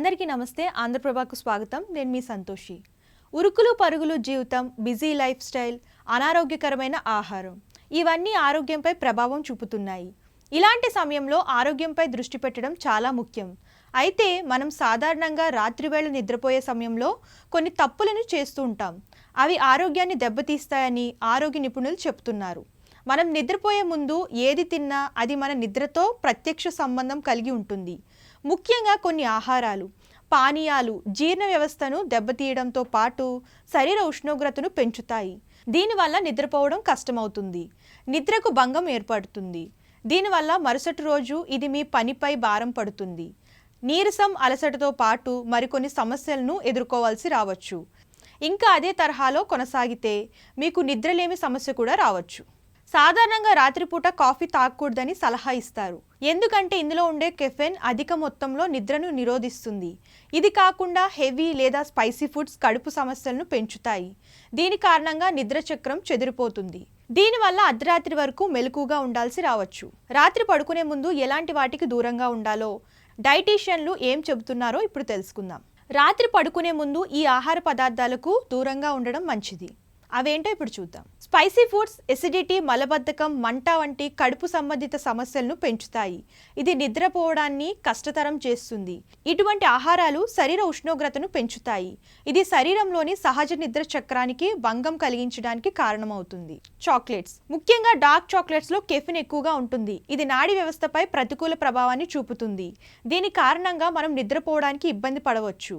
అందరికీ నమస్తే. ఆంధ్రప్రభకు స్వాగతం. నేను మీ సంతోషి. ఉరుకులు పరుగులు జీవితం, బిజీ లైఫ్ స్టైల్, అనారోగ్యకరమైన ఆహారం ఇవన్నీ ఆరోగ్యంపై ప్రభావం చూపుతున్నాయి. ఇలాంటి సమయంలో ఆరోగ్యంపై దృష్టి పెట్టడం చాలా ముఖ్యం. అయితే మనం సాధారణంగా రాత్రివేళ నిద్రపోయే సమయంలో కొన్ని తప్పులను చేస్తూ ఉంటాం. అవి ఆరోగ్యాన్ని దెబ్బతీస్తాయని ఆరోగ్య నిపుణులు చెప్తున్నారు. మనం నిద్రపోయే ముందు ఏది తిన్నా అది మన నిద్రతో ప్రత్యక్ష సంబంధం కలిగి ఉంటుంది. ముఖ్యంగా కొన్ని ఆహారాలు, పానీయాలు జీర్ణ వ్యవస్థను దెబ్బతీయడంతో పాటు శరీర ఉష్ణోగ్రతను పెంచుతాయి. దీనివల్ల నిద్రపోవడం కష్టమవుతుంది, నిద్రకు భంగం ఏర్పడుతుంది. దీనివల్ల మరుసటి రోజు ఇది మీ పనిపై భారం పడుతుంది. నీరసం, అలసటతో పాటు మరికొన్ని సమస్యలను ఎదుర్కోవాల్సి రావచ్చు. ఇంకా అదే తరహాలో కొనసాగితే మీకు నిద్రలేమి సమస్య కూడా రావచ్చు. సాధారణంగా రాత్రిపూట కాఫీ తాగకూడదని సలహా ఇస్తారు. ఎందుకంటే ఇందులో ఉండే కెఫెన్ అధిక మొత్తంలో నిద్రను నిరోధిస్తుంది. ఇది కాకుండా హెవీ లేదా స్పైసీ ఫుడ్స్ కడుపు సమస్యలను పెంచుతాయి. దీని కారణంగా నిద్ర చక్రం చెదిరిపోతుంది. దీనివల్ల అర్ధరాత్రి వరకు మెలకుగా ఉండాల్సి రావచ్చు. రాత్రి పడుకునే ముందు ఎలాంటి వాటికి దూరంగా ఉండాలో డైటీషియన్లు ఏం చెబుతున్నారో ఇప్పుడు తెలుసుకుందాం. రాత్రి పడుకునే ముందు ఈ ఆహార పదార్థాలకు దూరంగా ఉండడం మంచిది. అవేంటో ఇప్పుడు చూద్దాం. స్పైసీ ఫుడ్స్ ఎసిడిటీ, మలబద్ధకం, మంట వంటి కడుపు సంబంధిత సమస్యలను పెంచుతాయి. ఇది నిద్రపోవడాన్ని కష్టతరం చేస్తుంది. ఇటువంటి ఆహారాలు శరీర ఉష్ణోగ్రతను పెంచుతాయి. ఇది శరీరంలోని సహజ నిద్ర చక్రానికి భంగం కలిగించడానికి కారణమవుతుంది. చాక్లెట్స్, ముఖ్యంగా డార్క్ చాక్లెట్స్ లో కెఫిన్ ఎక్కువగా ఉంటుంది. ఇది నాడీ వ్యవస్థపై ప్రతికూల ప్రభావాన్ని చూపుతుంది. దీని కారణంగా మనం నిద్రపోవడానికి ఇబ్బంది పడవచ్చు.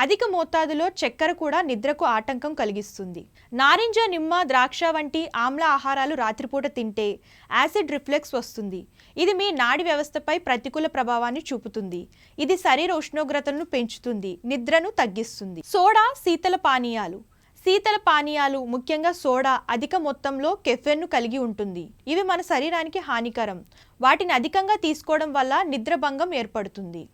అధిక మోతాదులో చక్కెర కూడా నిద్రకు ఆటంకం కలిగిస్తుంది. నారింజ, నిమ్మ, ద్రాక్ష వంటి ఆమ్ల ఆహారాలు రాత్రిపూట తింటే యాసిడ్ రిఫ్లెక్స్ వస్తుంది. ఇది మీ నాడీ వ్యవస్థపై ప్రతికూల ప్రభావాన్ని చూపుతుంది. ఇది శరీర ఉష్ణోగ్రతను పెంచుతుంది, నిద్రను తగ్గిస్తుంది. సోడా, శీతల పానీయాలు. శీతల పానీయాలు, ముఖ్యంగా సోడా, అధిక మొత్తంలో కెఫెన్ను కలిగి ఉంటుంది. ఇవి మన శరీరానికి హానికరం. వాటిని అధికంగా తీసుకోవడం వల్ల నిద్రభంగం ఏర్పడుతుంది.